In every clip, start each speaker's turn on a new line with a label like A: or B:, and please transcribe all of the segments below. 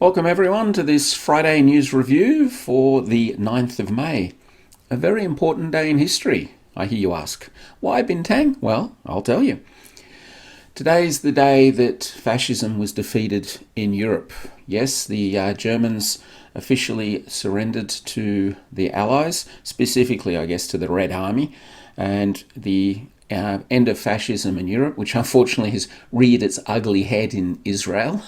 A: Welcome everyone to this Friday news review for the 9th of May. A very important day in history, I hear you ask. Why Bintang? Well, I'll tell you. Today's the day that fascism was defeated in Europe. Yes, the Germans officially surrendered to the Allies, specifically, I guess, to the Red Army, and the end of fascism in Europe, which unfortunately has reared its ugly head in Israel.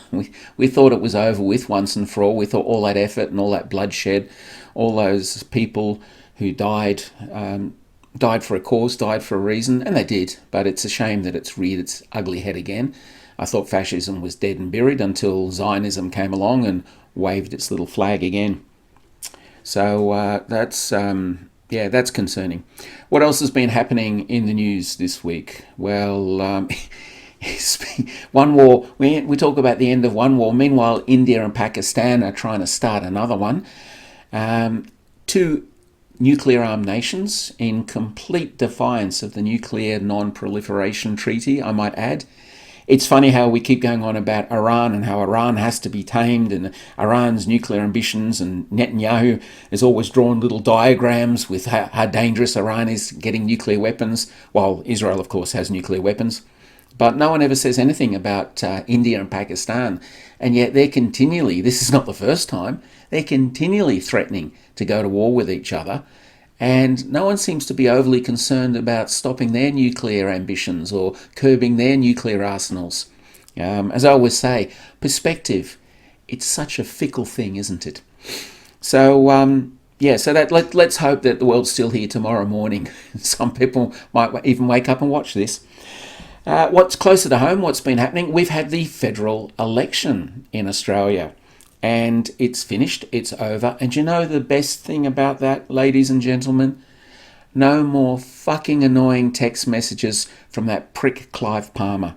A: We thought it was over with once and for all. We thought all that effort and all that bloodshed, all those people who died for a cause, died for a reason, and they did. But it's a shame that it's reared its ugly head again. I thought fascism was dead and buried until Zionism came along and waved its little flag again. So that's concerning. What else has been happening in the news this week? Well, it's been one war. We talk about the end of one war. Meanwhile, India and Pakistan are trying to start another one. Two nuclear-armed nations in complete defiance of the Nuclear Non-Proliferation Treaty, I might add. It's funny how we keep going on about Iran and how Iran has to be tamed and Iran's nuclear ambitions, and Netanyahu has always drawn little diagrams with how dangerous Iran is getting nuclear weapons, while Israel, of course, has nuclear weapons. But no one ever says anything about India and Pakistan, and yet they're continually, this is not the first time, they're continually threatening to go to war with each other. And no one seems to be overly concerned about stopping their nuclear ambitions or curbing their nuclear arsenals. As I always say, perspective, it's such a fickle thing, isn't it? So, let's hope that the world's still here tomorrow morning. Some people might even wake up and watch this. What's closer to home, what's been happening? We've had the federal election in Australia. And it's finished, it's over. And you know the best thing about that, ladies and gentlemen? No more fucking annoying text messages from that prick Clive Palmer.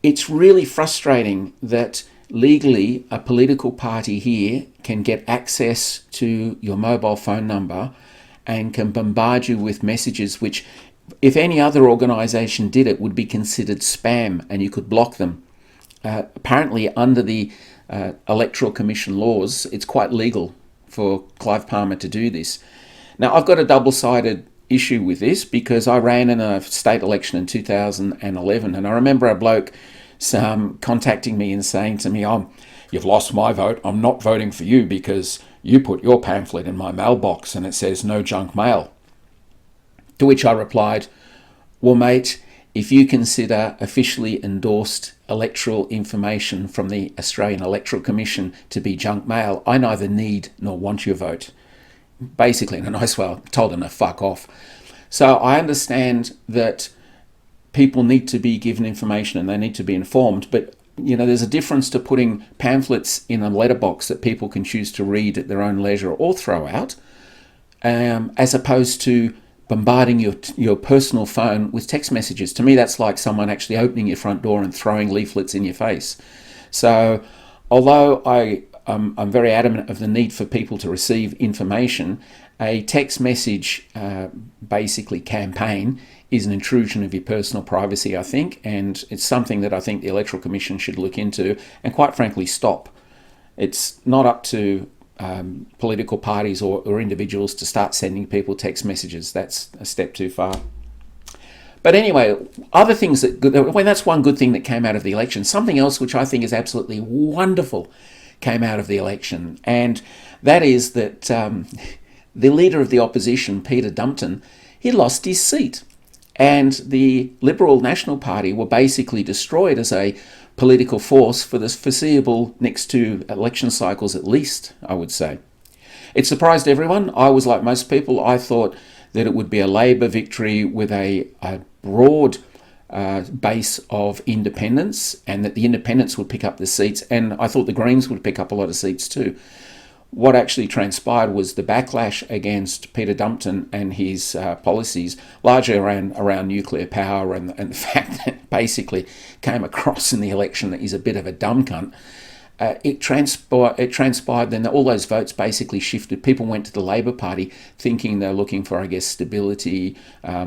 A: It's really frustrating that legally a political party here can get access to your mobile phone number and can bombard you with messages which, if any other organisation did it, would be considered spam and you could block them. Apparently under the Electoral Commission laws, it's quite legal for Clive Palmer to do this. Now, I've got a double-sided issue with this because I ran in a state election in 2011, and I remember a bloke contacting me and saying to me, "You've lost my vote. I'm not voting for you because you put your pamphlet in my mailbox and it says no junk mail." To which I replied, "Well, mate, if you consider officially endorsed electoral information from the Australian Electoral Commission to be junk mail, I neither need nor want your vote." Basically, in a nice way, I told them to fuck off. So I understand that people need to be given information and they need to be informed, but there's a difference to putting pamphlets in a letterbox that people can choose to read at their own leisure or throw out, as opposed to bombarding your personal phone with text messages. To me, that's like someone actually opening your front door and throwing leaflets in your face. So although I'm very adamant of the need for people to receive information, a text message basically campaign is an intrusion of your personal privacy, I think, and it's something that I think the Electoral Commission should look into and quite frankly stop. It's not up to political parties or individuals to start sending people text messages. That's a step too far. But anyway, other things that's one good thing that came out of the election. Something else which I think is absolutely wonderful came out of the election, and that is that the leader of the opposition, Peter Dutton, he lost his seat, and the Liberal National Party were basically destroyed as a political force for the foreseeable next two election cycles at least, I would say. It surprised everyone. I was like most people. I thought that it would be a Labor victory with a broad base of independents, and that the independents would pick up the seats, and I thought the Greens would pick up a lot of seats too. What actually transpired was the backlash against Peter Dutton and his policies, largely around nuclear power and the fact that basically came across in the election that he's a bit of a dumb cunt. it transpired then that all those votes basically shifted. People went to the Labor Party thinking they're looking for, I guess, stability,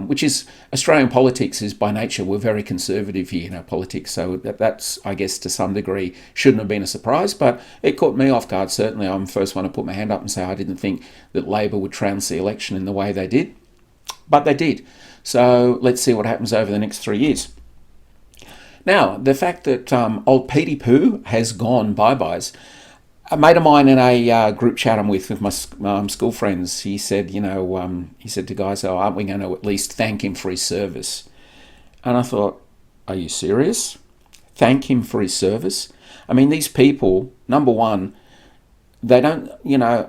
A: which is Australian politics is by nature, we're very conservative here in our politics. So that's, I guess, to some degree shouldn't have been a surprise, but it caught me off guard. Certainly, I'm the first one to put my hand up and say I didn't think that Labor would trounce the election in the way they did, but they did. So let's see what happens over the next 3 years. Now, the fact that old Petey Poo has gone bye-byes. A mate of mine in a group chat I'm with my school friends, he said, he said to guys, oh, aren't we going to at least thank him for his service? And I thought, are you serious? Thank him for his service? I mean, these people, number one, they don't,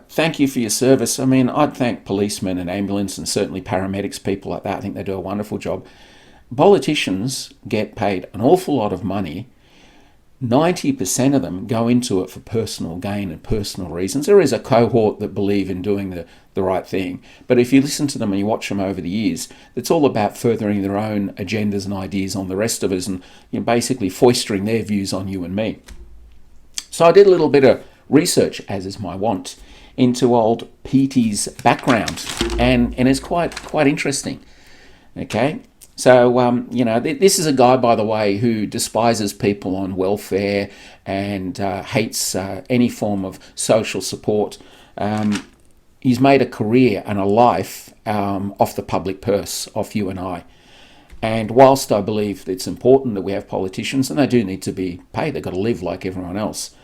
A: thank you for your service. I mean, I'd thank policemen and ambulance and certainly paramedics, people like that. I think they do a wonderful job. Politicians get paid an awful lot of money. 90% of them go into it for personal gain and personal reasons. There is a cohort that believe in doing the right thing. But if you listen to them and you watch them over the years, it's all about furthering their own agendas and ideas on the rest of us and basically foistering their views on you and me. So I did a little bit of research, as is my wont, into old Petey's background. And it's quite interesting. Okay? So, this is a guy, by the way, who despises people on welfare and hates any form of social support. He's made a career and a life off the public purse, off you and I. And whilst I believe it's important that we have politicians, and they do need to be paid, they've got to live like everyone else,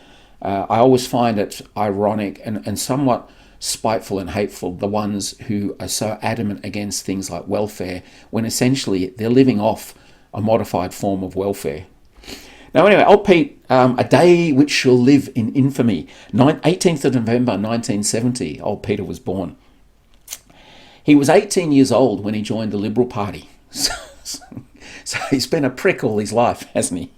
A: I always find it ironic and somewhat spiteful and hateful, the ones who are so adamant against things like welfare, when essentially they're living off a modified form of welfare. Now anyway, old Pete, a day which shall live in infamy. 18th of November 1970, old Peter was born. He was 18 years old when he joined the Liberal Party. So he's been a prick all his life, hasn't he?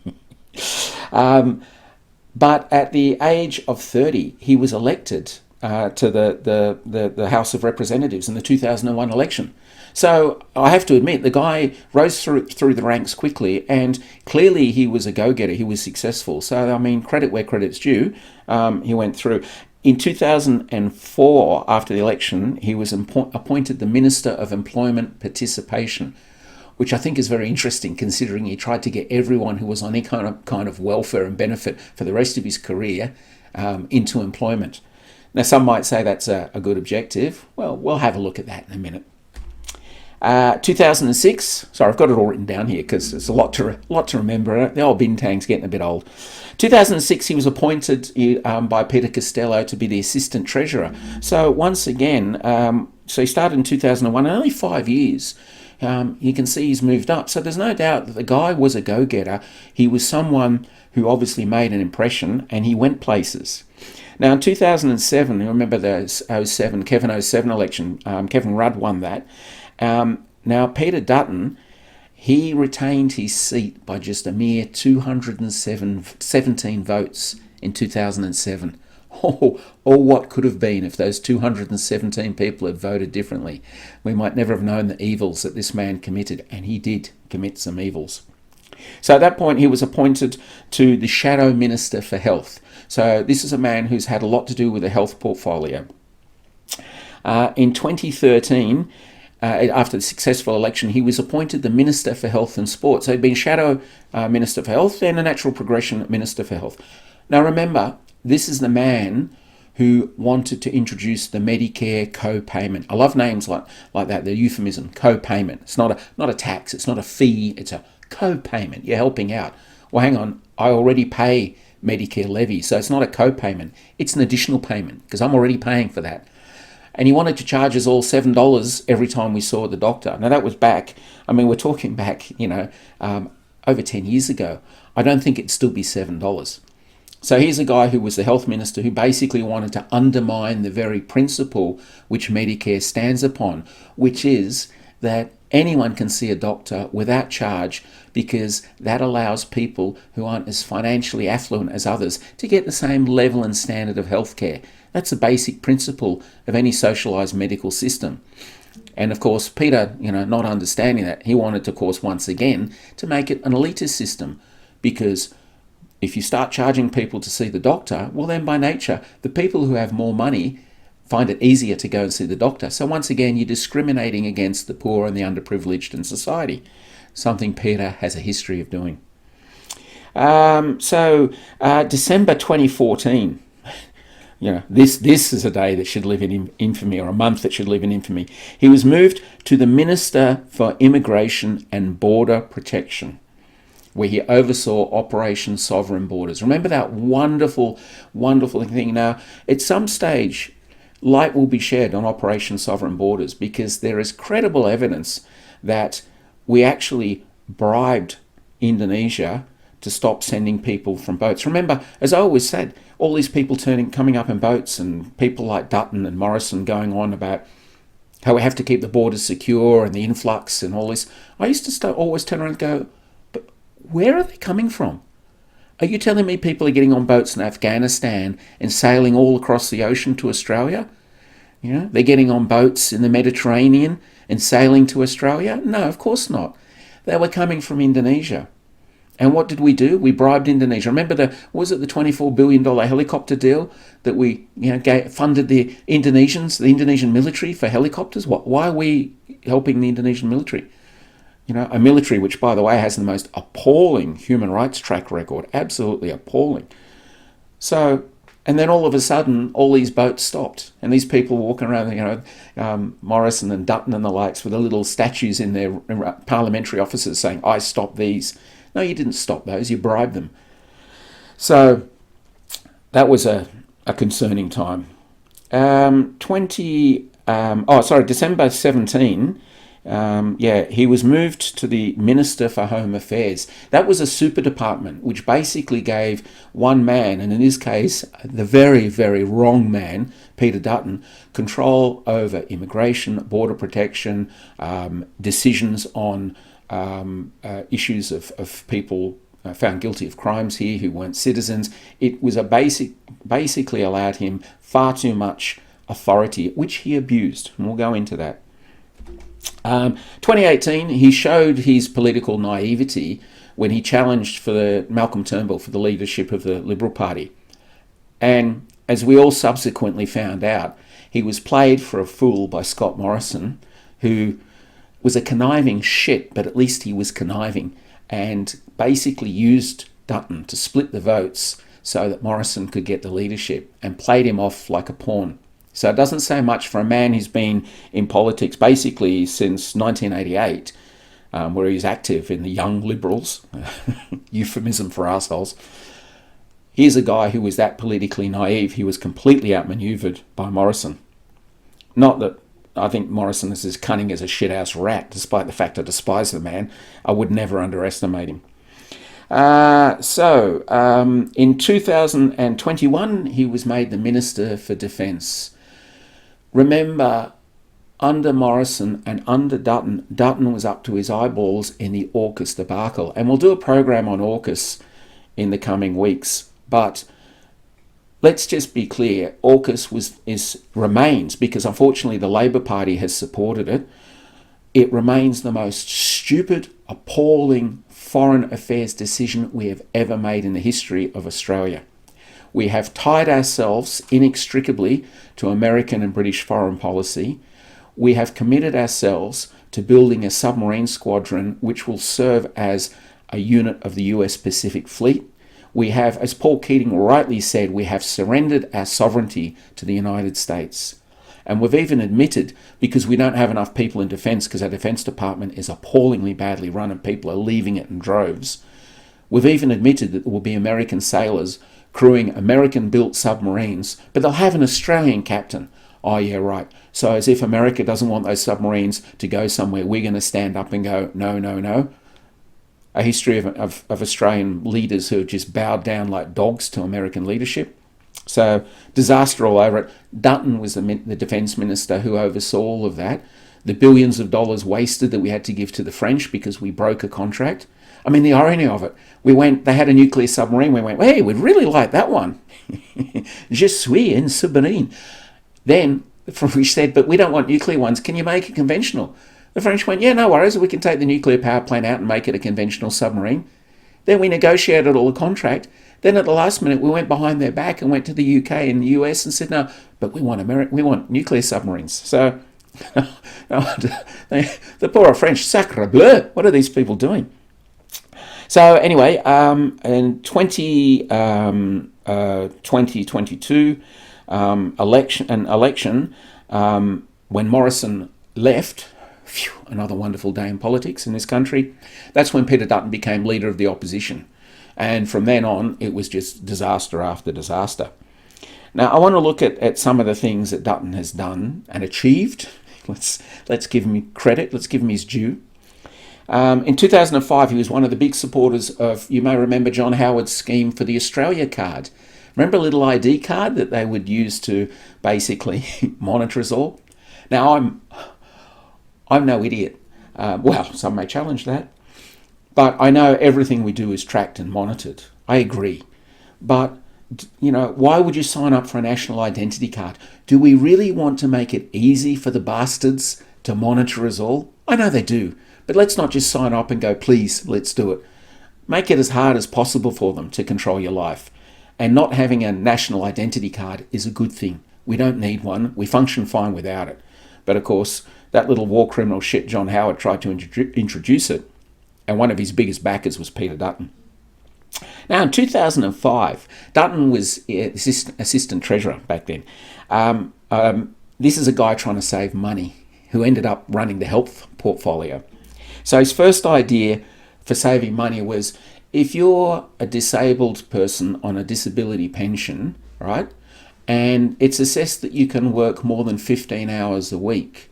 A: But at the age of 30, he was elected to the House of Representatives in the 2001 election. So I have to admit, the guy rose through the ranks quickly, and clearly he was a go-getter. He was successful. So, I mean, credit where credit's due. He went through. In 2004, after the election, he was appointed the Minister of Employment Participation, which I think is very interesting, considering he tried to get everyone who was on any kind of welfare and benefit for the rest of his career into employment. Now, some might say that's a good objective. Well, we'll have a look at that in a minute. 2006, sorry, I've got it all written down here because there's a lot to remember. The old Bintang's getting a bit old. 2006, he was appointed by Peter Costello to be the Assistant Treasurer. So once again, so he started in 2001, and only 5 years. You can see he's moved up. So there's no doubt that the guy was a go-getter. He was someone who obviously made an impression, and he went places. Now, in 2007, you remember the Kevin 07 election, Kevin Rudd won that. Now, Peter Dutton, he retained his seat by just a mere 217 votes in 2007. Or what could have been if those 217 people had voted differently. We might never have known the evils that this man committed, and he did commit some evils. So at that point, he was appointed to the Shadow Minister for Health. So this is a man who's had a lot to do with the health portfolio. In 2013, after the successful election, he was appointed the Minister for Health and Sport. So he'd been Shadow Minister for Health, then a Natural Progression Minister for Health. Now remember, this is the man who wanted to introduce the Medicare co-payment. I love names like that, the euphemism, co-payment. It's not a tax, it's not a fee, it's a co-payment. You're helping out. Well, hang on, I already pay Medicare levy, so it's not a co-payment, it's an additional payment because I'm already paying for that. And he wanted to charge us all $7 every time we saw the doctor. Now that was back, we're talking back, over 10 years ago. I don't think it'd still be $7. So here's a guy who was the health minister who basically wanted to undermine the very principle which Medicare stands upon, which is that anyone can see a doctor without charge because that allows people who aren't as financially affluent as others to get the same level and standard of healthcare. That's a basic principle of any socialised medical system. And of course, Peter, not understanding that, he wanted to, of course, once again, to make it an elitist system because if you start charging people to see the doctor, well then by nature, the people who have more money find it easier to go and see the doctor. So once again, you're discriminating against the poor and the underprivileged in society, something Peter has a history of doing. December 2014, this is a day that should live in infamy, or a month that should live in infamy. He was moved to the Minister for Immigration and Border Protection, where he oversaw Operation Sovereign Borders. Remember that wonderful, wonderful thing? Now, at some stage, light will be shed on Operation Sovereign Borders, because there is credible evidence that we actually bribed Indonesia to stop sending people from boats. Remember, as I always said, all these people coming up in boats, and people like Dutton and Morrison going on about how we have to keep the borders secure and the influx and all this. I used to always turn around and go, but where are they coming from? Are you telling me people are getting on boats in Afghanistan and sailing all across the ocean to Australia? They're getting on boats in the Mediterranean and sailing to Australia? No, of course not. They were coming from Indonesia. And what did we do? We bribed Indonesia. Remember the $24 billion helicopter deal that we funded the Indonesian military for helicopters? Why are we helping the Indonesian military? A military which, by the way, has the most appalling human rights track record. Absolutely appalling. So, and then all of a sudden, all these boats stopped. And these people walking around, Morrison and Dutton and the likes, with the little statues in their parliamentary offices saying, I stopped these. No, you didn't stop those, you bribed them. So that was a concerning time. December 17, he was moved to the Minister for Home Affairs. That was a super department which basically gave one man, and in this case, the very, very wrong man, Peter Dutton, control over immigration, border protection, decisions on issues of people found guilty of crimes here who weren't citizens. It was basically allowed him far too much authority, which he abused, and we'll go into that. 2018, he showed his political naivety when he challenged for Malcolm Turnbull for the leadership of the Liberal Party. And as we all subsequently found out, he was played for a fool by Scott Morrison, who was a conniving shit, but at least he was conniving, and basically used Dutton to split the votes so that Morrison could get the leadership, and played him off like a pawn. So it doesn't say much for a man who's been in politics basically since 1988, where he's active in the Young Liberals, euphemism for assholes. Here's a guy who was that politically naive. He was completely outmaneuvered by Morrison. Not that I think Morrison is as cunning as a shithouse rat, despite the fact I despise the man. I would never underestimate him. In 2021, he was made the Minister for Defence. Remember, under Morrison and under Dutton, Dutton was up to his eyeballs in the AUKUS debacle. And we'll do a program on AUKUS in the coming weeks. But let's just be clear, AUKUS remains, because unfortunately the Labor Party has supported it, it remains the most stupid, appalling foreign affairs decision we have ever made in the history of Australia. We have tied ourselves inextricably to American and British foreign policy. We have committed ourselves to building a submarine squadron which will serve as a unit of the US Pacific Fleet. We have, as Paul Keating rightly said, we have surrendered our sovereignty to the United States. And we've even admitted, because we don't have enough people in defence, because our Defence Department is appallingly badly run and people are leaving it in droves, we've even admitted that there will be American sailors crewing American-built submarines, but they'll have an Australian captain. Oh, yeah, right. So as if America doesn't want those submarines to go somewhere, we're going to stand up and go, no, no, no. A history of Australian leaders who have just bowed down like dogs to American leadership. So disaster all over it. Dutton was the defence minister who oversaw all of that. The billions of dollars wasted that we had to give to the French because we broke a contract. I mean, the irony of it. They had a nuclear submarine. We went, hey, we'd really like that one. Je suis un submarine. Then the French said, but we don't want nuclear ones. Can you make it conventional? The French went, yeah, no worries. We can take the nuclear power plant out and make it a conventional submarine. Then we negotiated all the contract. Then at the last minute, we went behind their back and went to the UK and the US and said, no, but we want nuclear submarines. So the poor French, sacre bleu, what are these people doing? So anyway, in 2022 election, when Morrison left, phew, another wonderful day in politics in this country, that's when Peter Dutton became leader of the opposition. And from then on, it was just disaster after disaster. Now, I want to look at some of the things that Dutton has done and achieved. Let's give him credit. Let's give him his due. In 2005, he was one of the big supporters of, you may remember, John Howard's scheme for the Australia card. Remember a little ID card that they would use to basically monitor us all? Now, I'm no idiot. Well, some may challenge that. But I know everything we do is tracked and monitored. I agree. But, you know, why would you sign up for a national identity card? Do we really want to make it easy for the bastards to monitor us all? I know they do. But let's not just sign up and go, please, let's do it. Make it as hard as possible for them to control your life. And not having a national identity card is a good thing. We don't need one. We function fine without it. But of course, that little war criminal shit, John Howard, tried to introduce it. And one of his biggest backers was Peter Dutton. Now, in 2005, Dutton was assistant treasurer back then. This is a guy trying to save money who ended up running the health portfolio. So his first idea for saving money was, if you're a disabled person on a disability pension, right, and it's assessed that you can work more than 15 hours a week,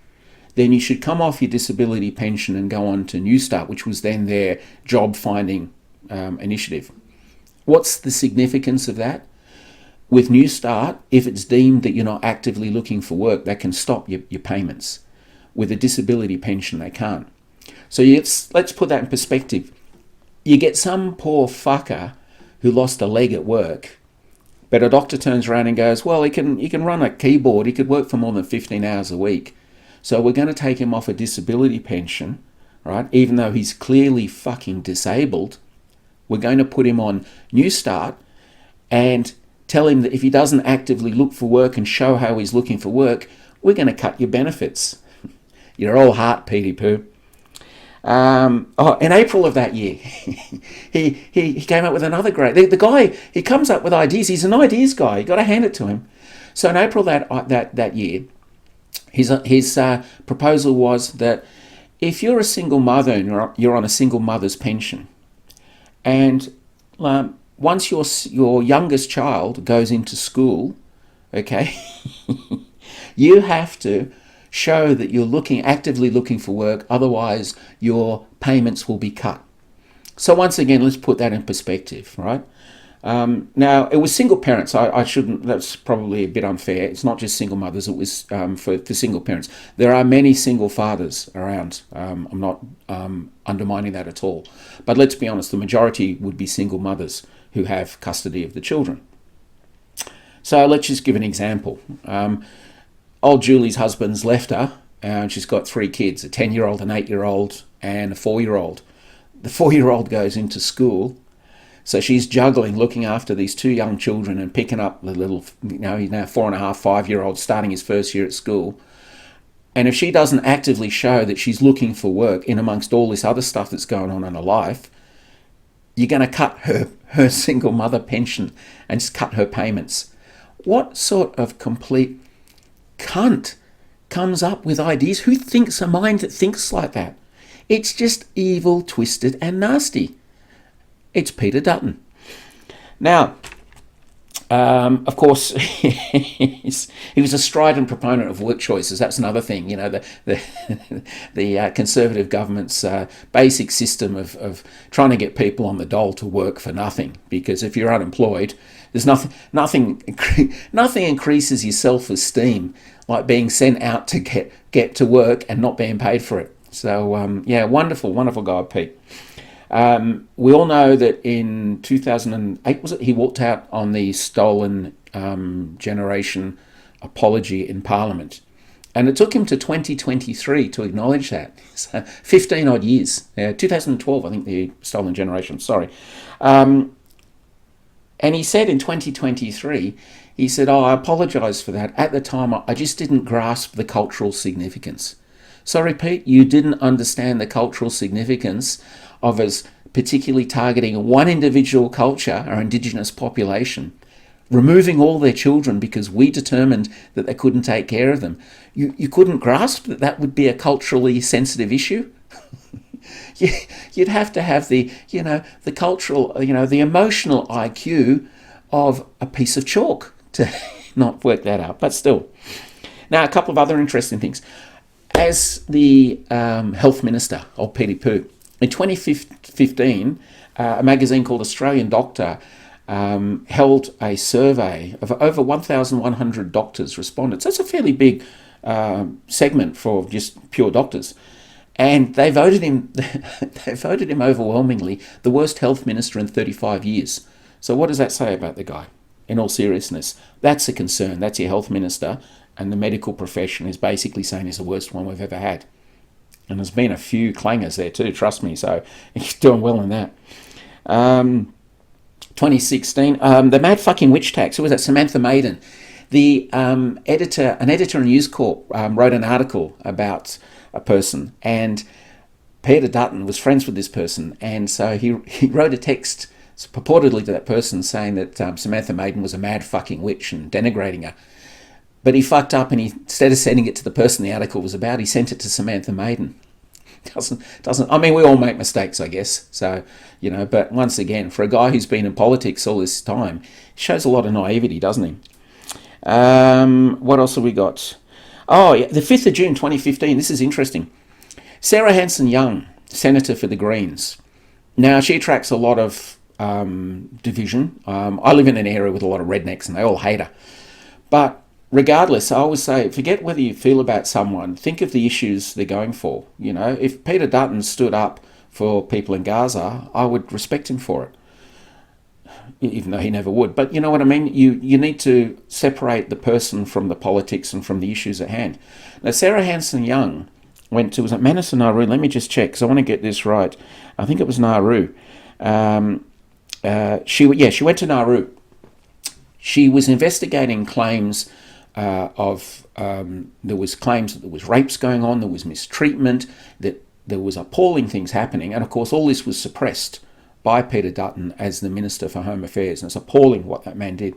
A: then you should come off your disability pension and go on to New Start, which was then their job finding initiative. What's the significance of that? With New Start, if it's deemed that you're not actively looking for work, that can stop your payments. With a disability pension, they can't. So let's put that in perspective. You get some poor fucker who lost a leg at work, but a doctor turns around and goes, well, he can run a keyboard, he could work for more than 15 hours a week. So we're going to take him off a disability pension, right? Even though he's clearly fucking disabled, we're going to put him on New Start and tell him that if he doesn't actively look for work and show how he's looking for work, we're going to cut your benefits. You're all heart, Petey Poo. In April of that year, he came up with another great... The guy, he comes up with ideas. He's an ideas guy. You got to hand it to him. So in April that year, his proposal was that if you're a single mother and you're on a single mother's pension, and once your youngest child goes into school, okay, you have to show that you're actively looking for work, otherwise your payments will be cut. So once again, let's put that in perspective, right? Now, it was single parents. I shouldn't, that's probably a bit unfair. It's not just single mothers, it was for single parents. There are many single fathers around. I'm not undermining that at all. But let's be honest, the majority would be single mothers who have custody of the children. So let's just give an example. Old Julie's husband's left her, and she's got 3 kids, a 10-year-old, an 8-year-old, and a 4-year-old. The 4-year-old goes into school, so she's juggling, looking after these 2 young children and picking up the little, he's now 4.5, 5-year-old starting his first year at school. And if she doesn't actively show that she's looking for work in amongst all this other stuff that's going on in her life, you're going to cut her single mother pension and just cut her payments. What sort of complete cunt comes up with ideas? Who thinks a mind that thinks like that? It's just evil, twisted and nasty. It's Peter Dutton. Now, of course, he was a strident proponent of work choices. That's another thing, the Conservative government's basic system of trying to get people on the dole to work for nothing. Because if you're unemployed, there's nothing increases your self-esteem like being sent out to get to work and not being paid for it. So wonderful guy, Pete. We all know that in 2008, he walked out on the stolen generation apology in Parliament. And it took him to 2023 to acknowledge that. So 15 odd years. 2012, I think, the stolen generation, sorry. And he said in 2023, he said, I apologise for that. At the time, I just didn't grasp the cultural significance. Sorry, Pete, you didn't understand the cultural significance of us particularly targeting one individual culture, our Indigenous population, removing all their children because we determined that they couldn't take care of them. You couldn't grasp that that would be a culturally sensitive issue? You'd have to have the cultural, the emotional IQ of a piece of chalk to not work that out, but still. Now, a couple of other interesting things. As the health minister, old Petey Poo, in 2015, a magazine called Australian Doctor held a survey of over 1,100 doctors respondents. That's a fairly big segment for just pure doctors. And they voted him overwhelmingly the worst health minister in 35 years. So what does that say about the guy? In all seriousness, that's a concern. That's your health minister, and the medical profession is basically saying he's the worst one we've ever had. And there's been a few clangers there too, trust me, so he's doing well in that. 2016, the mad fucking witch tax. Who was that? Samantha Maiden. The editor in News Corp wrote an article about a person, and Peter Dutton was friends with this person, and so he wrote a text purportedly to that person saying that Samantha Maiden was a mad fucking witch and denigrating her. But he fucked up, and instead of sending it to the person the article was about, he sent it to Samantha Maiden. Doesn't. I mean, we all make mistakes, I guess. So, but once again, for a guy who's been in politics all this time, shows a lot of naivety, doesn't he? What else have we got? Oh, yeah, the 5th of June 2015. This is interesting. Sarah Hanson-Young, Senator for the Greens. Now, she attracts a lot of division. I live in an area with a lot of rednecks, and they all hate her. But regardless, I always say, forget whether you feel about someone, think of the issues they're going for. If Peter Dutton stood up for people in Gaza, I would respect him for it, even though he never would. But you know what I mean? You need to separate the person from the politics and from the issues at hand. Now, Sarah Hanson-Young was it Manus or Nauru? Let me just check, because I want to get this right. I think it was Nauru. She went to Nauru. She was investigating claims there was claims that there was rapes going on, there was mistreatment, that there was appalling things happening, and of course all this was suppressed by Peter Dutton as the Minister for Home Affairs, and it's appalling what that man did.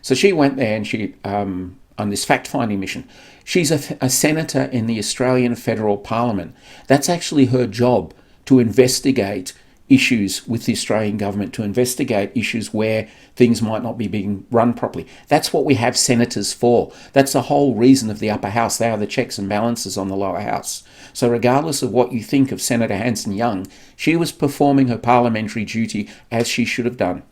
A: So she went there, and she on this fact-finding mission. She's a senator in the Australian Federal Parliament. That's actually her job, to investigate issues with the Australian government, to investigate issues where things might not be being run properly. That's what we have senators for. That's the whole reason of the upper house. They are the checks and balances on the lower house. So regardless of what you think of Senator Hanson-Young, she was performing her parliamentary duty as she should have done.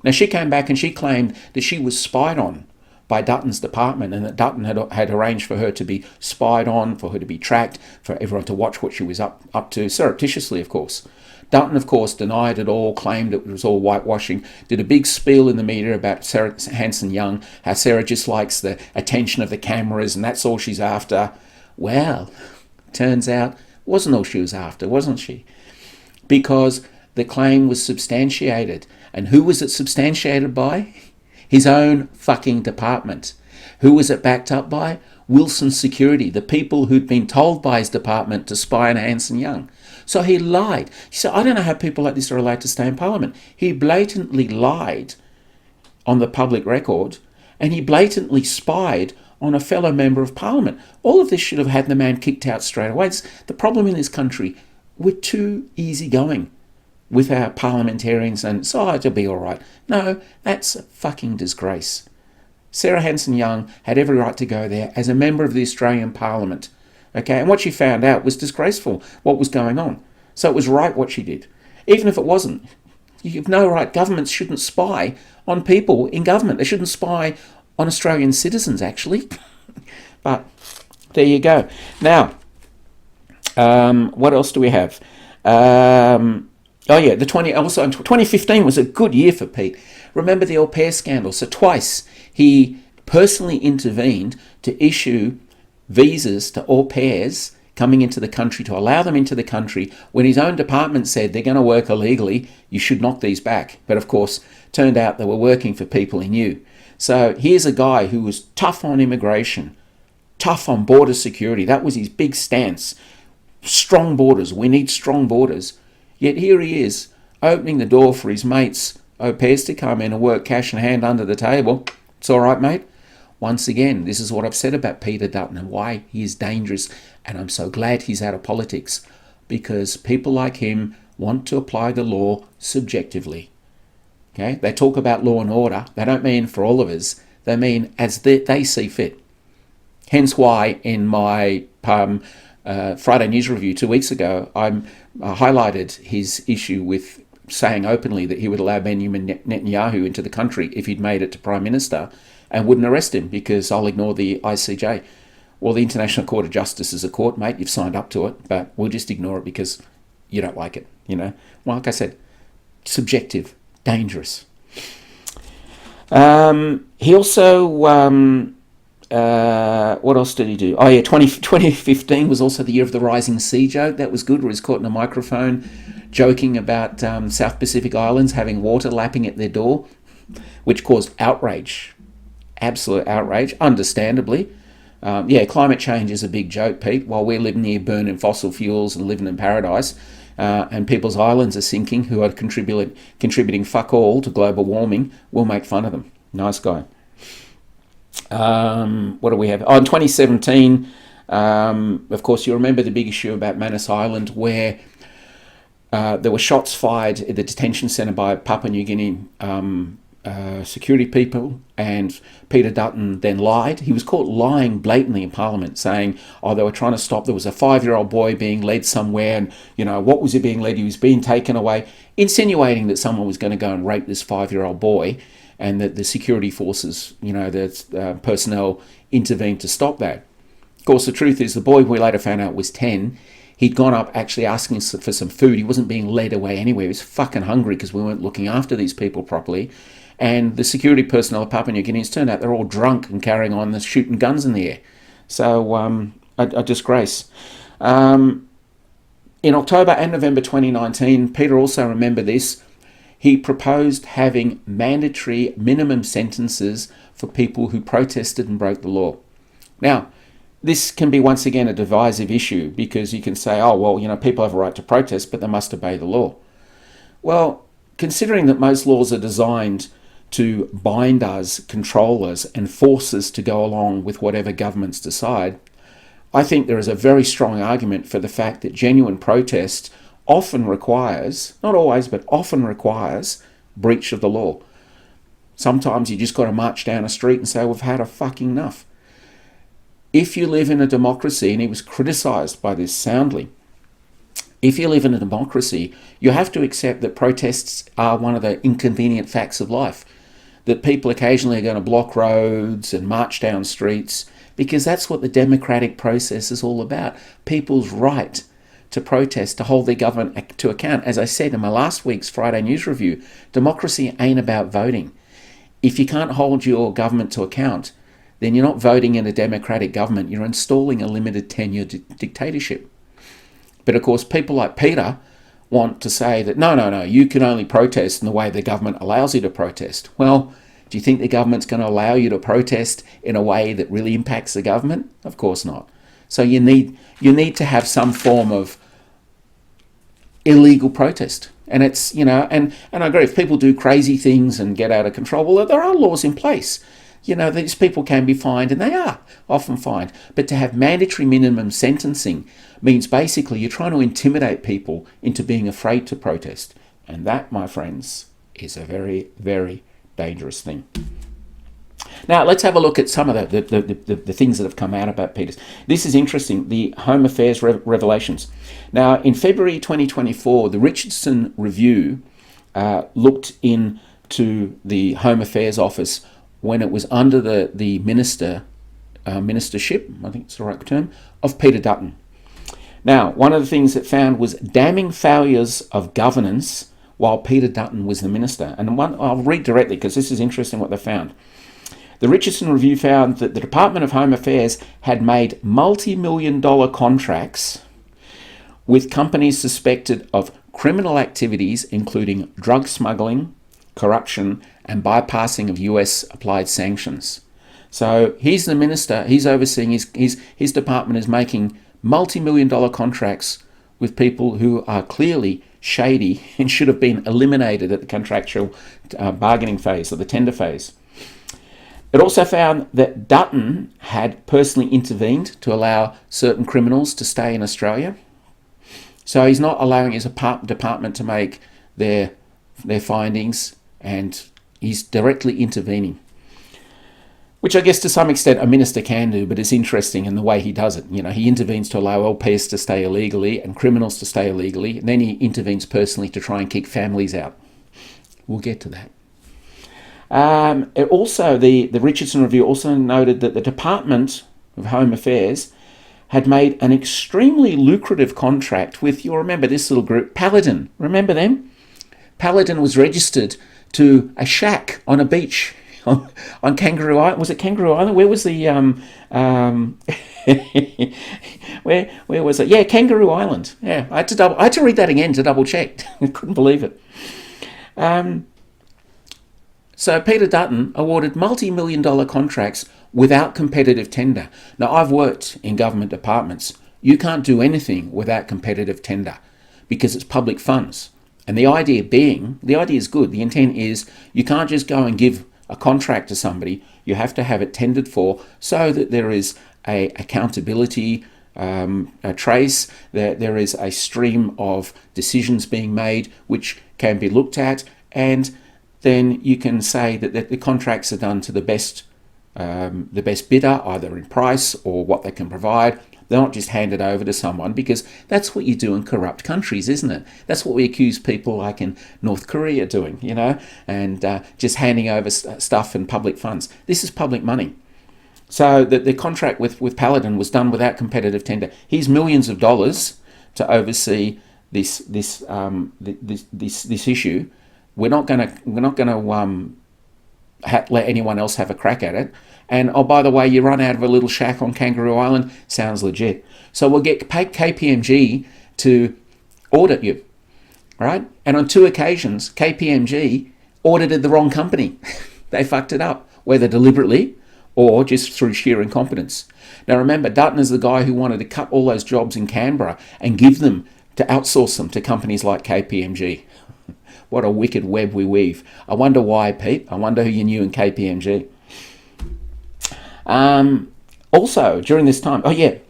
A: Now, she came back and she claimed that she was spied on by Dutton's department, and that Dutton had arranged for her to be spied on, for her to be tracked, for everyone to watch what she was up to, surreptitiously, of course. Dutton, of course, denied it all, claimed it was all whitewashing, did a big spiel in the media about Sarah Hanson-Young, how Sarah just likes the attention of the cameras and that's all she's after. Well, turns out it wasn't all she was after, wasn't she? Because the claim was substantiated. And who was it substantiated by? His own fucking department. Who was it backed up by? Wilson Security, the people who'd been told by his department to spy on Hanson-Young. So he lied. So I don't know how people like this are allowed to stay in Parliament. He blatantly lied on the public record, and he blatantly spied on a fellow member of Parliament. All of this should have had the man kicked out straight away. It's the problem in this country, we're too easygoing with our parliamentarians, and so it'll be all right. No, that's a fucking disgrace. Sarah Hanson-Young had every right to go there as a member of the Australian Parliament. Okay, and what she found out was disgraceful, what was going on. So it was right what she did. Even if it wasn't, you have no right. Governments shouldn't spy on people in government. They shouldn't spy on Australian citizens, actually. But there you go. Now, what else do we have? The 2015 was a good year for Pete. Remember the au pair scandal? So twice he personally intervened to issue visas to au pairs coming into the country, to allow them into the country when his own department said they're going to work illegally, you should knock these back. But of course, turned out they were working for people he knew. So here's a guy who was tough on immigration, tough on border security. That was his big stance. Strong borders. We need strong borders. Yet here he is, opening the door for his mates, au pairs, to come in and work cash in hand under the table. It's all right, mate. Once again, this is what I've said about Peter Dutton and why he is dangerous. And I'm so glad he's out of politics, because people like him want to apply the law subjectively. Okay? They talk about law and order. They don't mean for all of us. They mean as they see fit. Hence why in my Friday News Review 2 weeks ago, I highlighted his issue with saying openly that he would allow Benjamin Netanyahu into the country if he'd made it to Prime Minister, and wouldn't arrest him because I'll ignore the ICJ. Well, the International Court of Justice is a court, mate. You've signed up to it, but we'll just ignore it because you don't like it, Well, like I said, subjective, dangerous. He also, what else did he do? Oh yeah, 2015 was also the year of the rising sea joke. That was good, where he's caught in a microphone joking about South Pacific Islands having water lapping at their door, which caused outrage. Absolute outrage, understandably. Climate change is a big joke, Pete. While we're living here burning fossil fuels and living in paradise, and people's islands are sinking who are contributing fuck all to global warming, we'll make fun of them. Nice guy. What do we have? In 2017, of course, you remember the big issue about Manus Island, where there were shots fired at the detention centre by Papua New Guinea security people, and Peter Dutton then lied. He was caught lying blatantly in Parliament, saying, they were trying to stop, there was a 5-year-old boy being led somewhere, and, what was he being led? He was being taken away, insinuating that someone was going to go and rape this 5-year-old boy, and that the security forces, the personnel intervened to stop that. Of course, the truth is the boy, we later found out, was 10. He'd gone up actually asking for some food. He wasn't being led away anywhere. He was fucking hungry because we weren't looking after these people properly. And the security personnel of Papua New Guinea, turned out they're all drunk and carrying on and shooting guns in the air. So a disgrace. In October and November 2019, Peter also, remember this, he proposed having mandatory minimum sentences for people who protested and broke the law. Now, this can be once again a divisive issue, because you can say, people have a right to protest, but they must obey the law. Well, considering that most laws are designed to bind us, control us, and force us to go along with whatever governments decide, I think there is a very strong argument for the fact that genuine protest often requires, not always, but often requires, breach of the law. Sometimes you just got to march down a street and say, we've had a fucking enough. If you live in a democracy, and he was criticised by this soundly, if you live in a democracy, you have to accept that protests are one of the inconvenient facts of life, that people occasionally are going to block roads and march down streets, because that's what the democratic process is all about. People's right to protest, to hold their government to account. As I said in my last week's Friday News Review, democracy ain't about voting. If you can't hold your government to account, then you're not voting in a democratic government. You're installing a limited tenure dictatorship. But of course, people like Peter want to say that, no, you can only protest in the way the government allows you to protest. Well, do you think the government's going to allow you to protest in a way that really impacts the government? Of course not. So you need to have some form of illegal protest. And it's, and I agree, if people do crazy things and get out of control, well, there are laws in place. These people can be fined, and they are often fined. But to have mandatory minimum sentencing means basically you're trying to intimidate people into being afraid to protest. And that, my friends, is a very, very dangerous thing. Now, let's have a look at some of the things that have come out about Peters. This is interesting, the Home Affairs revelations. Now, in February 2024, the Richardson Review looked into the Home Affairs Office when it was under the ministership, I think it's the right term, of Peter Dutton. Now, one of the things it found was damning failures of governance while Peter Dutton was the minister. And I'll read directly because this is interesting what they found. The Richardson Review found that the Department of Home Affairs had made multi-million-dollar contracts with companies suspected of criminal activities, including drug smuggling, corruption, and bypassing of US applied sanctions. So he's the minister, he's overseeing, his department is making multi-million-dollar contracts with people who are clearly shady and should have been eliminated at the contractual bargaining phase or the tender phase. It also found that Dutton had personally intervened to allow certain criminals to stay in Australia. So he's not allowing his department to make their findings, and he's directly intervening. Which I guess to some extent a minister can do, but it's interesting in the way he does it. You know, he intervenes to allow LPs to stay illegally and criminals to stay illegally, and then he intervenes personally to try and kick families out. We'll get to that. The Richardson Review also noted that the Department of Home Affairs had made an extremely lucrative contract with, you'll remember this little group, Paladin. Remember them? Paladin was registered to a shack on a beach on Kangaroo Island. Was it Kangaroo Island? Where was the where was it? Yeah, Kangaroo Island. Yeah, I had to read that again to double check. I couldn't believe it. So Peter Dutton awarded multi-million-dollar contracts without competitive tender. Now, I've worked in government departments. You can't do anything without competitive tender because it's public funds. And the idea is good. The intent is you can't just go and give a contract to somebody. You have to have it tendered for so that there is a accountability, a trace, that there is a stream of decisions being made which can be looked at, and then you can say that the contracts are done to the best bidder, either in price or what they can provide. They're not just handed over to someone, because that's what you do in corrupt countries, isn't it? That's what we accuse people like in North Korea doing, you know, and just handing over stuff and public funds. This is public money. So the contract with Paladin was done without competitive tender. Here's millions of dollars to oversee this issue. We're not going to let anyone else have a crack at it. And oh, by the way, you run out of a little shack on Kangaroo Island. Sounds legit. So we'll get KPMG to audit you, right? And on 2 occasions, KPMG audited the wrong company. They fucked it up, whether deliberately or just through sheer incompetence. Now remember, Dutton is the guy who wanted to cut all those jobs in Canberra and give them, to outsource them to companies like KPMG. What a wicked web we weave. I wonder why, Pete. I wonder who you knew in KPMG. Also, during this time, they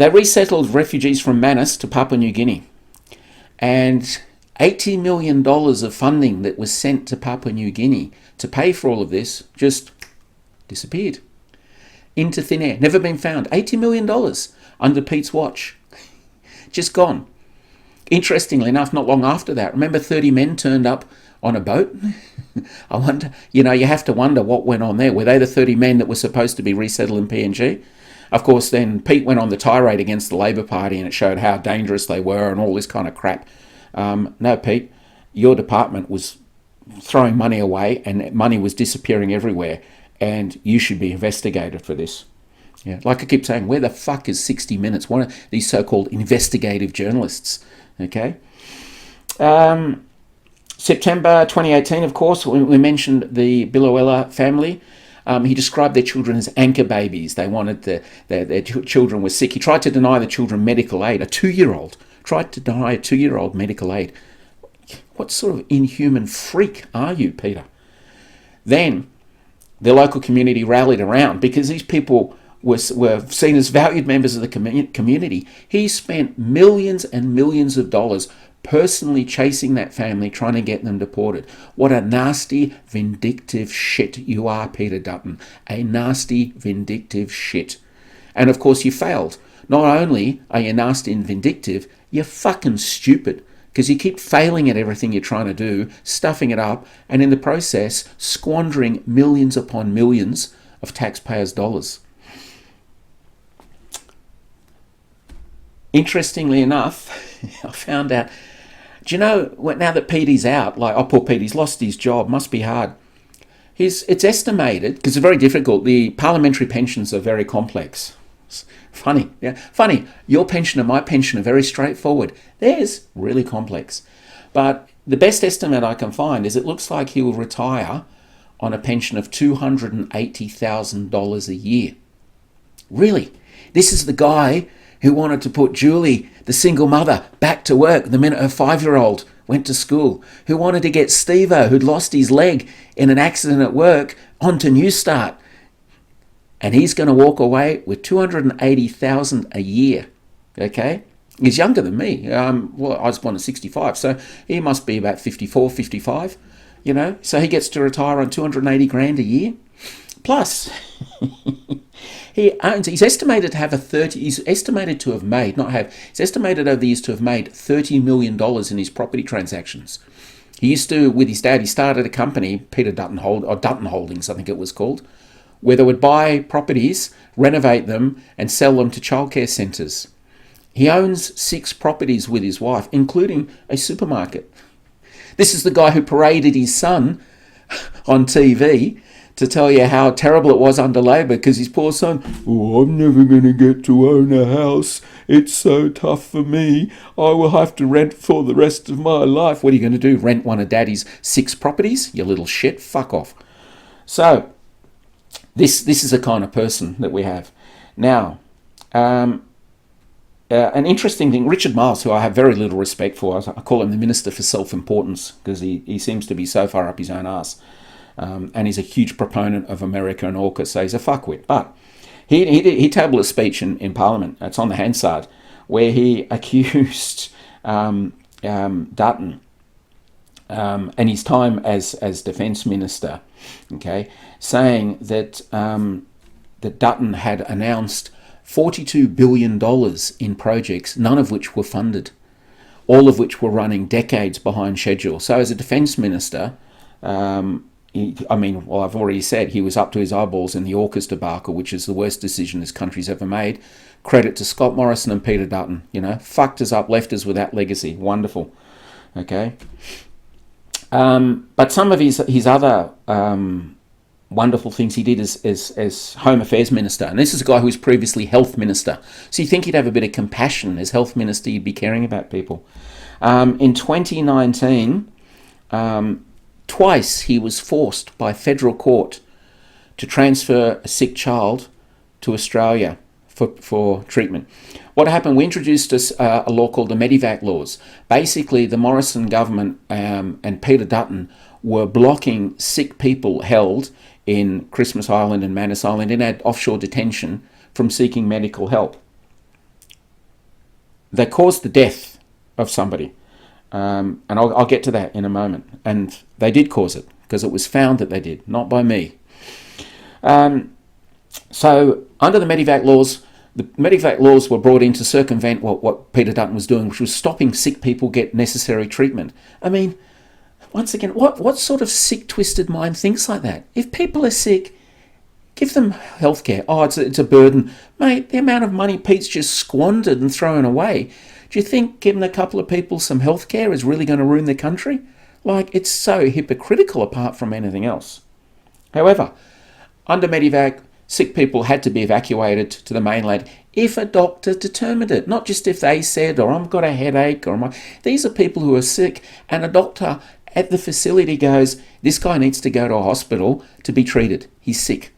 A: resettled refugees from Manus to Papua New Guinea. And $80 million of funding that was sent to Papua New Guinea to pay for all of this just disappeared into thin air. Never been found. $80 million under Pete's watch. Just gone. Interestingly enough, not long after that, remember 30 men turned up on a boat? I wonder, you have to wonder what went on there. Were they the 30 men that were supposed to be resettled in PNG? Of course, then Pete went on the tirade against the Labor Party, and it showed how dangerous they were and all this kind of crap. No, Pete, your department was throwing money away and money was disappearing everywhere, and you should be investigated for this. Yeah, like I keep saying, where the fuck is 60 Minutes? One of these so-called investigative journalists. Okay. September 2018, of course, we mentioned the Biloela family. He described their children as anchor babies. They wanted their children were sick. He tried to deny the children medical aid. A 2-year-old tried to deny a 2-year-old medical aid. What sort of inhuman freak are you, Peter? Then the local community rallied around because these people were seen as valued members of the community. He spent millions and millions of dollars personally chasing that family, trying to get them deported. What a nasty, vindictive shit you are, Peter Dutton. A nasty, vindictive shit. And of course you failed. Not only are you nasty and vindictive, you're fucking stupid, because you keep failing at everything you're trying to do, stuffing it up, and in the process squandering millions upon millions of taxpayers' dollars. Interestingly enough, I found out, do you know, now that Petey's out, like, oh, poor Petey's lost his job, must be hard. It's estimated, because it's very difficult, the parliamentary pensions are very complex. It's funny, yeah, funny. Your pension and my pension are very straightforward. Theirs, really complex. But the best estimate I can find is it looks like he will retire on a pension of $280,000 a year. Really? This is the guy who wanted to put Julie, the single mother, back to work the minute her 5-year-old went to school, who wanted to get Steve-O, who'd lost his leg in an accident at work, onto New Start. And he's going to walk away with $280,000 a year. Okay? He's younger than me. Well, I was born at 65, so he must be about 54, 55. You know, so he gets to retire on 280 grand a year. Plus, he's estimated to have he's estimated to have made over the years to have made $30 million in his property transactions. He used to, with his dad, he started a company, Dutton Holdings, I think it was called, where they would buy properties, renovate them, and sell them to childcare centres. He owns 6 properties with his wife, including a supermarket. This is the guy who paraded his son on TV to tell you how terrible it was under Labor, because his poor son, "Oh, I'm never going to get to own a house. It's so tough for me. I will have to rent for the rest of my life." What are you going to do? Rent one of Daddy's 6 properties? You little shit. Fuck off. So, this is the kind of person that we have. Now, an interesting thing, Richard Marles, who I have very little respect for, I call him the Minister for Self-Importance, because he seems to be so far up his own arse. And he's a huge proponent of America and AUKUS, so he's a fuckwit. But he tabled a speech in Parliament, it's on the Hansard, where he accused Dutton and his time as Defence Minister, okay, saying that that Dutton had announced $42 billion in projects, none of which were funded, all of which were running decades behind schedule. So as a Defence Minister, I've already said he was up to his eyeballs in the AUKUS debacle, which is the worst decision this country's ever made. Credit to Scott Morrison and Peter Dutton. You know, fucked us up, left us with that legacy. Wonderful. Okay. But some of his other wonderful things he did as Home Affairs Minister, and this is a guy who was previously Health Minister. So you think he'd have a bit of compassion as Health Minister, you'd be caring about people. In 2019, twice he was forced by federal court to transfer a sick child to Australia for treatment. What happened, we introduced a law called the Medivac laws. Basically, the Morrison government and Peter Dutton were blocking sick people held in Christmas Island and Manus Island in offshore detention from seeking medical help. They caused the death of somebody. And I'll get to that in a moment. And they did cause it, because it was found that they did, not by me. So under the Medivac laws were brought in to circumvent what Peter Dutton was doing, which was stopping sick people get necessary treatment. I mean, once again, what sort of sick, twisted mind thinks like that? If people are sick, give them healthcare. Oh, it's a burden. Mate, the amount of money Pete's just squandered and thrown away, do you think giving a couple of people some healthcare is really going to ruin the country? Like, it's so hypocritical apart from anything else. However, under Medivac, sick people had to be evacuated to the mainland if a doctor determined it, not just if they said, or I've got a headache, these are people who are sick, and a doctor at the facility goes, this guy needs to go to a hospital to be treated. He's sick.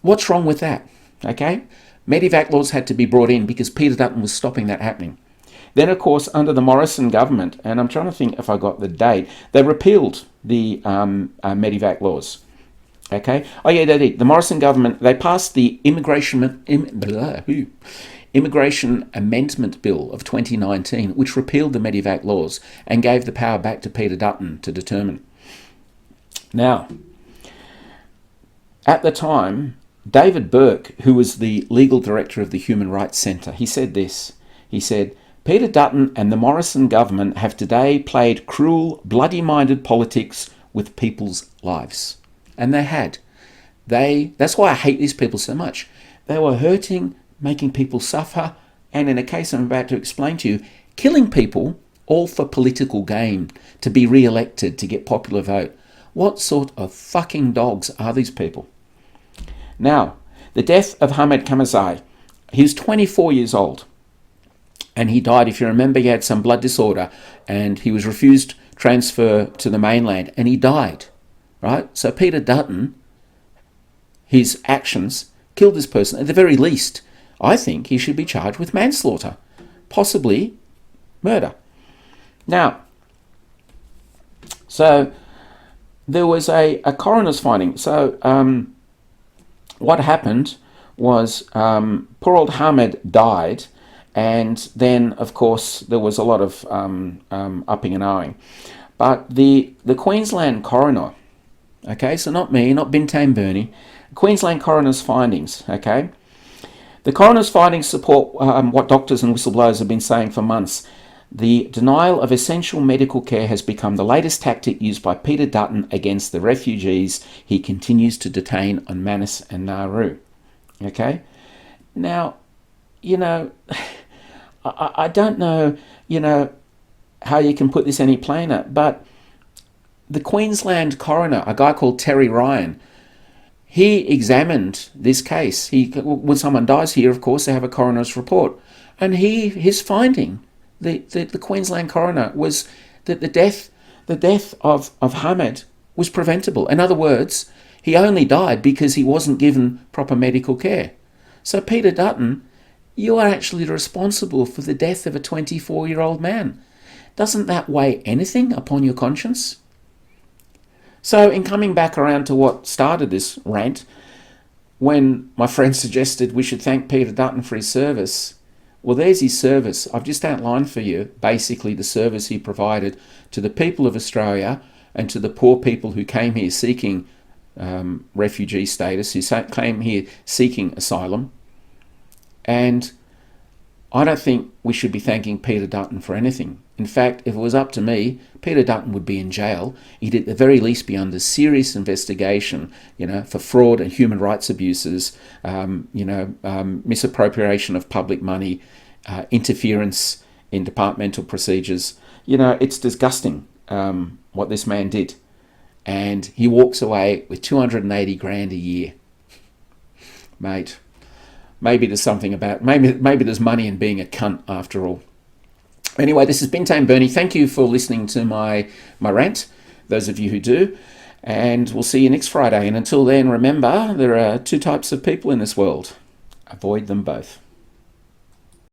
A: What's wrong with that? Okay? Medivac laws had to be brought in because Peter Dutton was stopping that happening. Then, of course, under the Morrison government, and I'm trying to think if I got the date, they repealed the Medivac laws. Okay? Oh, yeah, they did. The Morrison government, they passed the Immigration Amendment Bill of 2019, which repealed the Medivac laws and gave the power back to Peter Dutton to determine. Now, at the time, David Burke, who was the legal director of the Human Rights Centre, he said this. He said, Peter Dutton and the Morrison government have today played cruel, bloody-minded politics with people's lives. And they had. That's why I hate these people so much. They were hurting, making people suffer, and in a case I'm about to explain to you, killing people, all for political gain, to be re-elected, to get popular vote. What sort of fucking dogs are these people? Now, the death of Hamed Karzai. He was 24 years old. And he died, if you remember, he had some blood disorder and he was refused transfer to the mainland and he died, right? So Peter Dutton, his actions killed this person. At the very least, I think he should be charged with manslaughter, possibly murder. Now, so there was a coroner's finding. So what happened was poor old Hamed died, and then, of course, there was a lot of upping and ahhing. But the Queensland coroner, okay, so not me, not Bintang Bernie, Queensland coroner's findings, okay? The coroner's findings support what doctors and whistleblowers have been saying for months. The denial of essential medical care has become the latest tactic used by Peter Dutton against the refugees he continues to detain on Manus and Nauru. Okay? Now, you know, I don't know, you know, how you can put this any plainer, but the Queensland coroner, a guy called Terry Ryan, he examined this case. When someone dies here, of course, they have a coroner's report. And his finding, the Queensland coroner, was that the death of Hamed was preventable. In other words, he only died because he wasn't given proper medical care. So Peter Dutton, you are actually responsible for the death of a 24-year-old man. Doesn't that weigh anything upon your conscience? So in coming back around to what started this rant, when my friend suggested we should thank Peter Dutton for his service, well, there's his service. I've just outlined for you basically the service he provided to the people of Australia and to the poor people who came here seeking refugee status, who came here seeking asylum. And I don't think we should be thanking Peter Dutton for anything. In fact, if it was up to me, Peter Dutton would be in jail. He'd at the very least be under serious investigation, you know, for fraud and human rights abuses, misappropriation of public money, interference in departmental procedures. You know, it's disgusting what this man did. And he walks away with 280 grand a year. Mate, maybe there's something about, maybe there's money in being a cunt after all. Anyway, this is Bintang Bernie. Thank you for listening to my rant, those of you who do. And we'll see you next Friday. And until then, remember, there are two types of people in this world. Avoid them both.